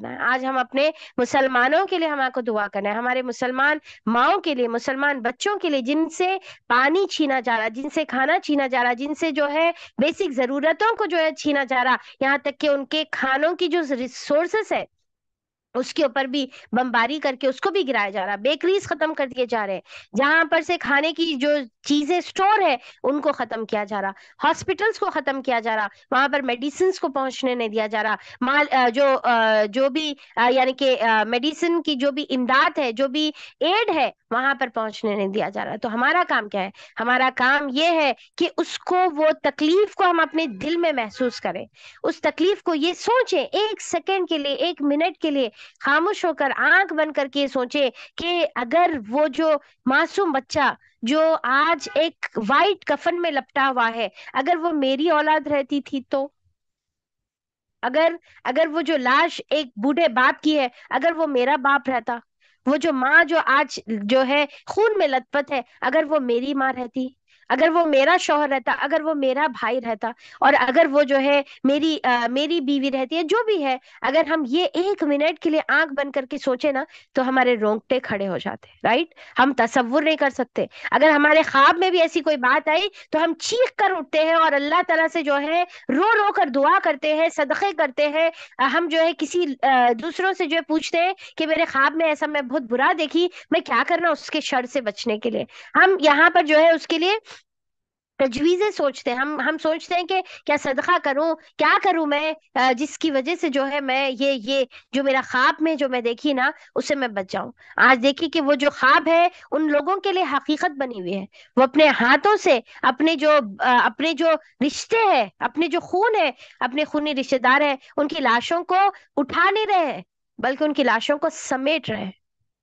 کرنا ہے، آج ہم اپنے مسلمانوں کے لیے ہمارے کو دعا کرنا ہے، ہمارے مسلمان ماؤں کے لیے، مسلمان بچوں کے لیے جن سے پانی چھینا جا رہا، جن سے کھانا چھینا جا رہا، جن سے جو ہے بیسک ضرورتوں کو جو ہے چھینا جا رہا، یہاں تک کہ ان کے کھانوں کی جو ریسورسز ہے اس کے اوپر بھی بمباری کر کے اس کو بھی گرایا جا رہا، بیکریز ختم کر دیے جا رہے ہیں، جہاں پر سے کھانے کی جو چیزیں سٹور ہے ان کو ختم کیا جا رہا، ہاسپٹلس کو ختم کیا جا رہا، وہاں پر میڈیسنس کو پہنچنے نہیں دیا جا رہا، جو بھی یعنی کہ میڈیسن کی جو بھی امداد ہے، جو بھی ایڈ ہے وہاں پر پہنچنے نہیں دیا جا رہا۔ تو ہمارا کام کیا ہے؟ ہمارا کام یہ ہے کہ اس کو، وہ تکلیف کو ہم اپنے دل میں محسوس کریں، اس تکلیف کو یہ سوچیں، ایک سیکنڈ کے لیے، ایک منٹ کے لیے خاموش ہو کر آنکھ بند کر کے سوچے کہ اگر وہ جو معصوم بچہ جو آج ایک وائٹ کفن میں لپٹا ہوا ہے، اگر وہ میری اولاد رہتی تھی تو، اگر اگر وہ جو لاش ایک بوڑھے باپ کی ہے، اگر وہ میرا باپ رہتا، وہ جو ماں جو آج جو ہے خون میں لت پت ہے، اگر وہ میری ماں رہتی، اگر وہ میرا شوہر رہتا، اگر وہ میرا بھائی رہتا، اور اگر وہ جو ہے میری بیوی رہتی ہے، جو بھی ہے، اگر ہم یہ ایک منٹ کے لیے آنکھ بند کر کے سوچے نا تو ہمارے رونگٹے کھڑے ہو جاتے، رائٹ؟ ہم تصور نہیں کر سکتے، اگر ہمارے خواب میں بھی ایسی کوئی بات آئی تو ہم چیخ کر اٹھتے ہیں اور اللہ تعالیٰ سے جو ہے رو رو کر دعا کرتے ہیں، صدقے کرتے ہیں، ہم جو ہے کسی دوسروں سے جو ہے پوچھتے ہیں کہ میرے خواب میں ایسا میں بہت برا دیکھی، میں کیا کرنا اس کے شر سے بچنے کے لیے، ہم یہاں پر جو ہے اس کے لیے تجویزیں سوچتے ہیں، ہم سوچتے ہیں کہ کیا صدقہ کروں، کیا کروں میں جس کی وجہ سے جو ہے میں یہ جو میرا خواب میں جو میں دیکھی نا اسے میں بچ جاؤں۔ آج دیکھیے کہ وہ جو خواب ہے ان لوگوں کے لیے حقیقت بنی ہوئی ہے، وہ اپنے ہاتھوں سے اپنے جو رشتے ہیں، اپنے جو خون ہے، اپنے خونی رشتے دار ہیں، ان کی لاشوں کو اٹھا نہیں رہے ہیں بلکہ ان کی لاشوں کو سمیٹ رہے ہیں،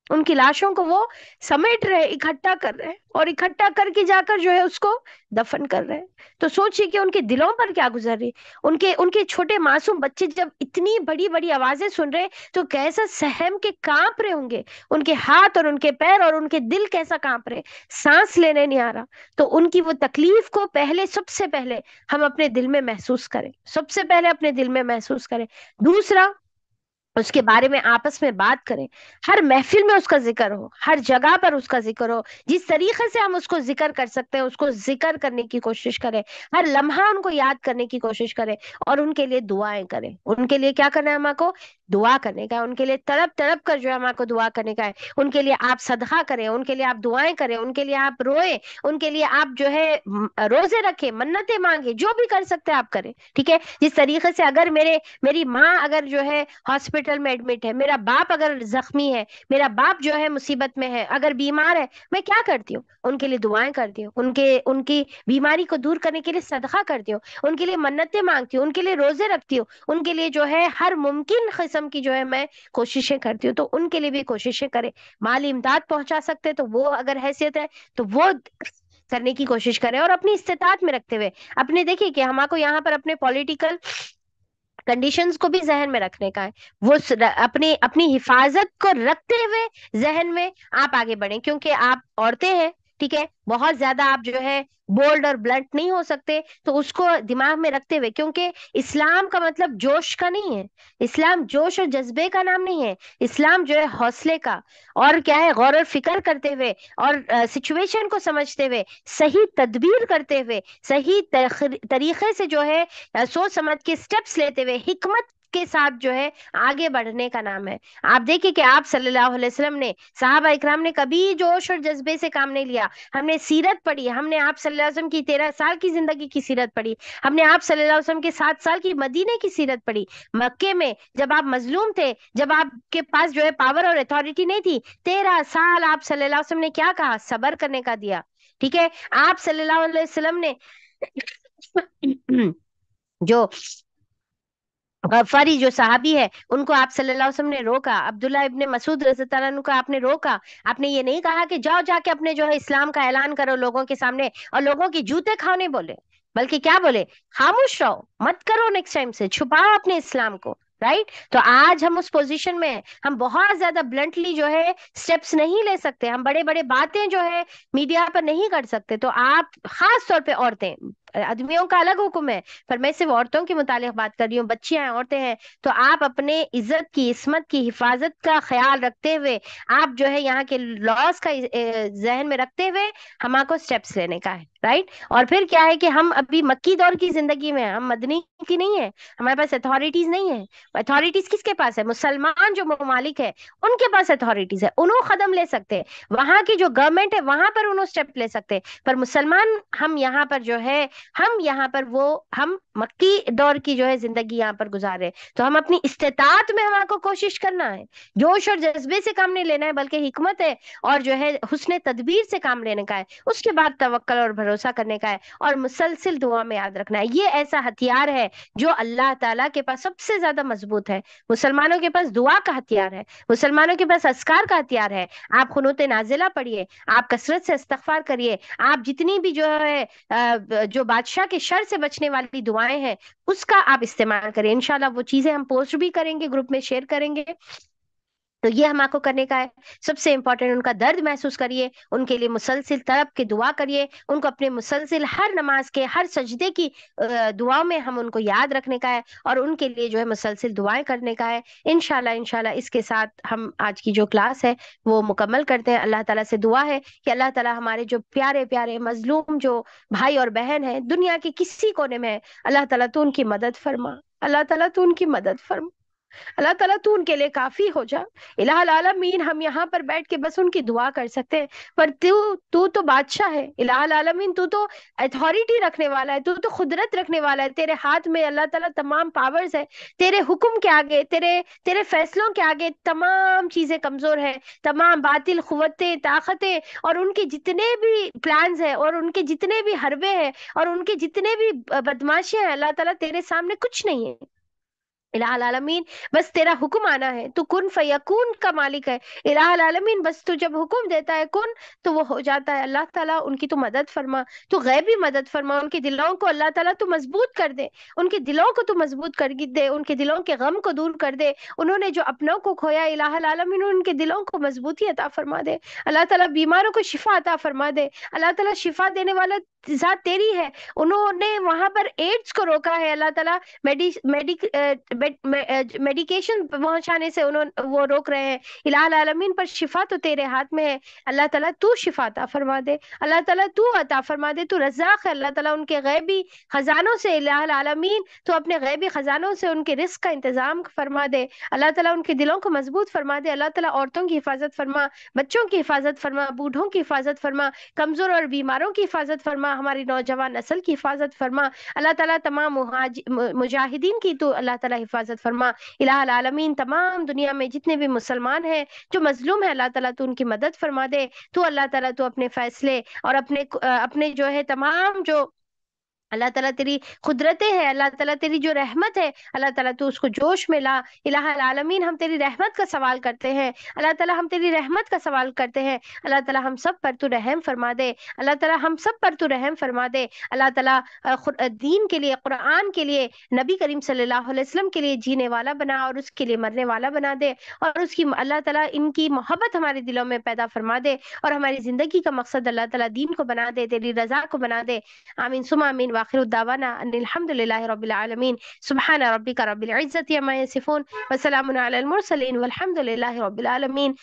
ان کی لاشوں کو وہ سمیٹ رہے، اکٹھا کر رہے ہیں، اور اکٹھا کر کے جا کر جو ہے اس کو دفن کر رہے ہیں۔ تو سوچئے کہ ان کے دلوں پر کیا گزر رہی، ان کے چھوٹے معصوم بچے جب اتنی بڑی بڑی آوازیں سن رہے تو کیسا سہم کے کانپ رہے ہوں گے، ان کے ہاتھ اور ان کے پیر اور ان کے دل کیسا کانپ رہے، سانس لینے نہیں آ رہا۔ تو ان کی وہ تکلیف کو سب سے پہلے ہم اپنے دل میں محسوس کریں، سب سے پہلے اپنے دل میں محسوس کریں۔ دوسرا، اس کے بارے میں آپس میں بات کریں، ہر محفل میں اس کا ذکر ہو، ہر جگہ پر اس کا ذکر ہو، جس طریقے سے ہم اس کو ذکر کر سکتے ہیں اس کو ذکر کرنے کی کوشش کریں، ہر لمحہ ان کو یاد کرنے کی کوشش کریں، اور ان کے لیے دعائیں کریں۔ ان کے لیے کیا کرنا ہے؟ ہمارے کو دعا کرنے کا ہے، ان کے لیے تڑپ تڑپ کر جو ہے ہمارے کو دعا کرنے کا ہے، ان کے لیے آپ صدقہ کریں، ان کے لیے آپ دعائیں کریں، ان کے لیے آپ روئیں، ان کے لیے آپ جو ہے روزے رکھیں، منتیں مانگیں، جو بھی کر سکتے ہیں آپ کریں، ٹھیک ہے؟ جس طریقے سے اگر میری ماں اگر جو ہے ہاسپٹل میں ایڈمٹ ہے، میرا باپ اگر زخمی ہے، میرا باپ جو ہے مصیبت میں ہے، اگر بیمار ہے، میں کیا کرتی ہوں؟ ان کے لیے دعائیں کرتی ہوں، ان کی بیماری کو دور کرنے کے لیے صدقہ کرتی ہوں، ان کے لیے منتیں مانگتی ہوں، ان کے لیے روزے رکھتی ہوں، ان کے لیے جو ہے ہر ممکن قسم کی جو ہے میں کوششیں کرتی ہوں۔ تو ان کے لیے بھی کوششیں کریں، مالی امداد پہنچا سکتے تو وہ اگر حیثیت ہے تو وہ کرنے کی کوشش کریں، اور اپنی استطاعت میں رکھتے ہوئے اپنے، دیکھیے کہ ہمارے کو یہاں پر اپنے پولیٹیکل کنڈیشنز کو بھی ذہن میں رکھنے کا ہے، وہ اپنی حفاظت کو رکھتے ہوئے ذہن میں آپ آگے بڑھیں، کیونکہ آپ عورتیں ہیں، ٹھیک ہے؟ بہت زیادہ آپ جو ہے بولڈ اور بلنٹ نہیں ہو سکتے، تو اس کو دماغ میں رکھتے ہوئے، کیونکہ اسلام کا مطلب جوش کا نہیں ہے، اسلام جوش اور جذبے کا نام نہیں ہے، اسلام جو ہے حوصلے کا، اور کیا ہے، غور و فکر کرتے ہوئے اور سچویشن کو سمجھتے ہوئے، صحیح تدبیر کرتے ہوئے، صحیح طریقے سے جو ہے سوچ سمجھ کے سٹیپس لیتے ہوئے، حکمت کے ساتھ جو ہے آگے بڑھنے کا نام ہے۔ آپ دیکھیں کہ آپ صلی اللہ علیہ وسلم نے، صحابہ اکرام نے کبھی جوش اور جذبے سے کام نہیں لیا، ہم نے سیرت پڑھی، ہم نے آپ صلی اللہ علیہ وسلم کی 13 سال کی زندگی کی سیرت پڑھی، ہم نے آپ صلی اللہ علیہ وسلم کے 7 سال کی مدینے کی سیرت پڑھی، مکے میں جب آپ مظلوم تھے، جب آپ کے پاس جو ہے پاور اور اتھارٹی نہیں تھی، 13 سال آپ صلی اللہ علیہ وسلم نے کیا کہا؟ صبر کرنے کا دیا، ٹھیک ہے؟ آپ صلی اللہ علیہ وسلم نے جو غفاری جو صحابی ہے ان کو آپ صلی اللہ علیہ وسلم نے روکا، عبداللہ ابن مسعود رضی اللہ عنہ کو آپ نے روکا، آپ نے یہ نہیں کہا کہ جاؤ جا کے اپنے جو ہے اسلام کا اعلان کرو لوگوں کے سامنے اور لوگوں کے جوتے کھاؤ، نہیں بولے، بلکہ کیا بولے؟ خاموش رہو، مت کرو، نیکسٹ ٹائم سے چھپاؤ اپنے اسلام کو، رائٹ؟ تو آج ہم اس پوزیشن میں ہیں، ہم بہت زیادہ بلنٹلی جو ہے سٹیپس نہیں لے سکتے، ہم بڑے بڑے باتیں جو ہے میڈیا پر نہیں کر سکتے، تو آپ خاص طور پہ عورتیں آدمیوں کا الگ حکم ہے، پر میں صرف عورتوں کے متعلق بات کر رہی ہوں، بچیاں ہیں، عورتیں ہیں، تو آپ اپنے عزت کی، عصمت کی حفاظت کا خیال رکھتے ہوئے، آپ جو ہے یہاں کے لاس کا ذہن میں رکھتے ہوئے ہم کو سٹیپس لینے کا ہے، رائٹ؟ اور پھر کیا ہے کہ ہم ابھی مکی دور کی زندگی میں ہیں، ہم مدنی کی نہیں ہے، ہمارے پاس اتھارٹیز نہیں ہے۔ اتھارٹیز کس کے پاس ہے؟ مسلمان جو ممالک ہے ان کے پاس اتھارٹیز ہے، انہوں قدم لے سکتے ہیں، وہاں کی جو گورنمنٹ ہے وہاں پر انہوں سٹیپ لے سکتے ہیں، پر مسلمان ہم یہاں پر جو ہے، ہم یہاں پر ہم مکی دور کی جو ہے زندگی یہاں پر گزارے، تو ہم اپنی استطاعت میں ہمارا کو کوشش کرنا ہے، جوش اور جذبے سے کام نہیں لینا ہے، بلکہ حکمت ہے اور جو ہے حسن تدبیر سے کام لینے کا ہے، اس کے بعد توکل اور بھروسہ کرنے کا ہے، اور مسلسل دعا میں یاد رکھنا ہے۔ یہ ایسا ہتھیار ہے جو اللہ تعالیٰ کے پاس سب سے زیادہ مضبوط ہے۔ مسلمانوں کے پاس دعا کا ہتھیار ہے، مسلمانوں کے پاس اذکار کا ہتھیار ہے۔ آپ قنوت نازلہ پڑھیے، آپ کثرت سے استغفار کریے، آپ جتنی بھی جو ہے جو بادشاہ کے شر سے بچنے والی دعائیں ہیں اس کا آپ استعمال کریں، انشاءاللہ وہ چیزیں ہم پوسٹ بھی کریں گے، گروپ میں شیئر کریں گے، تو یہ ہم آپ کو کرنے کا ہے۔ سب سے امپورٹنٹ، ان کا درد محسوس کریے، ان کے لیے مسلسل طلب کے دعا کریے، ان کو اپنے مسلسل ہر نماز کے ہر سجدے کی دعا میں ہم ان کو یاد رکھنے کا ہے، اور ان کے لیے جو ہے مسلسل دعائیں کرنے کا ہے۔ انشاءاللہ انشاءاللہ اس کے ساتھ ہم آج کی جو کلاس ہے وہ مکمل کرتے ہیں۔ اللہ تعالیٰ سے دعا ہے کہ اللہ تعالیٰ ہمارے جو پیارے پیارے مظلوم جو بھائی اور بہن ہیں دنیا کے کسی کونے میں ہے، اللہ تعالیٰ تو ان کی مدد فرما، اللہ تعالیٰ تو ان کی مدد فرما، اللہ تعالیٰ تو ان کے لیے کافی ہو جا۔ الہ العالمین ہم یہاں پر بیٹھ کے بس ان کی دعا کر سکتے ہیں، پر تو بادشاہ ہے، الہ العالمین تو اتھارٹی رکھنے والا ہے، تو قدرت رکھنے والا ہے، تیرے ہاتھ میں اللہ تعالیٰ تمام پاورز ہے، تیرے حکم کے آگے، تیرے فیصلوں کے آگے تمام چیزیں کمزور ہیں، تمام باطل قوتیں، طاقتیں، اور ان کے جتنے بھی پلانز ہیں، اور ان کے جتنے بھی حربے ہیں، اور ان کے جتنے بھی بدماشیاں ہیں، اللہ تعالیٰ تیرے سامنے کچھ نہیں ہے۔ الہ العالمین بس تیرا حکم آنا ہے، تو کن فیکون کا مالک ہے، الہ العالمین بس تو جب حکم دیتا ہے کن تو وہ ہو جاتا ہے۔ اللہ تعالیٰ ان کی تو مدد فرما، تو غیبی مدد فرما، ان کے دلوں کو اللہ تعالیٰ تو مضبوط کر دے، ان کے دلوں کو تو مضبوط کر دے، ان کے دلوں کے غم کو دور کر دے، انہوں نے جو اپنوں کو کھویا، الہ العالمین ان کے دلوں کو مضبوطی عطا فرما دے، اللہ تعالیٰ بیماروں کو شفا عطا فرما دے، اللہ تعالیٰ شفا دینے والا ذات تیری ہے، انہوں نے وہاں پر ایڈز کو روکا ہے، اللہ تعالیٰ میڈیکیشن پہنچانے سے وہ روک رہے ہیں، الہ العالمین پر شفا تو تیرے ہاتھ میں ہے، اللہ تعالیٰ تو شفا عطا فرما دے، اللہ تعالیٰ تو عطا فرما دے، تو رزاق ہے، اللہ تعالیٰ ان کے غیبی خزانوں سے، الہ العالمین تو اپنے غیبی خزانوں سے ان کے رزق کا انتظام فرما دے، اللہ تعالیٰ ان کے دلوں کو مضبوط فرما دے، اللہ تعالیٰ عورتوں کی حفاظت فرما، بچوں کی حفاظت فرما، بوڑھوں کی حفاظت فرما، کمزور اور بیماروں کی حفاظت فرما، ہماری نوجوان نسل کی حفاظت فرما، اللہ تعالیٰ تمام مجاہدین کی تو اللہ تعالیٰ حفاظت فرما، الہ العالمین تمام دنیا میں جتنے بھی مسلمان ہیں جو مظلوم ہیں، اللہ تعالیٰ تو ان کی مدد فرما دے، تو اللہ تعالیٰ تو اپنے فیصلے اور اپنے جو ہے تمام جو اللہ تعالیٰ تیری قدرتیں ہیں، اللہ تعالیٰ تیری جو رحمت ہے، اللہ تعالیٰ تو اس کو جوش میں لا، الہ العالمین ہم تیری رحمت کا سوال کرتے ہیں، اللہ تعالیٰ ہم تیری رحمت کا سوال کرتے ہیں، اللہ تعالیٰ ہم سب پر تو رحم فرما دے، اللہ تعالیٰ ہم سب پر تو رحم فرما دے، اللہ تعالیٰ دین کے لیے، قرآن کے لیے، نبی کریم صلی اللہ علیہ وسلم کے لیے جینے والا بنا، اور اس کے لیے مرنے والا بنا دے، اور اس کی اللہ تعالیٰ ان کی محبت ہمارے دلوں میں پیدا فرما دے، اور ہماری زندگی کا مقصد اللہ تعالیٰ دین کو بنا دے، تیری رضا کو بنا دے، آمین ثم آمین، واخر الدعوانا ان الحمد للہ رب العالمین، سبحان ربک رب العزت عما یصفون، وسلام علی المرسلین، والحمد للہ رب العالمین۔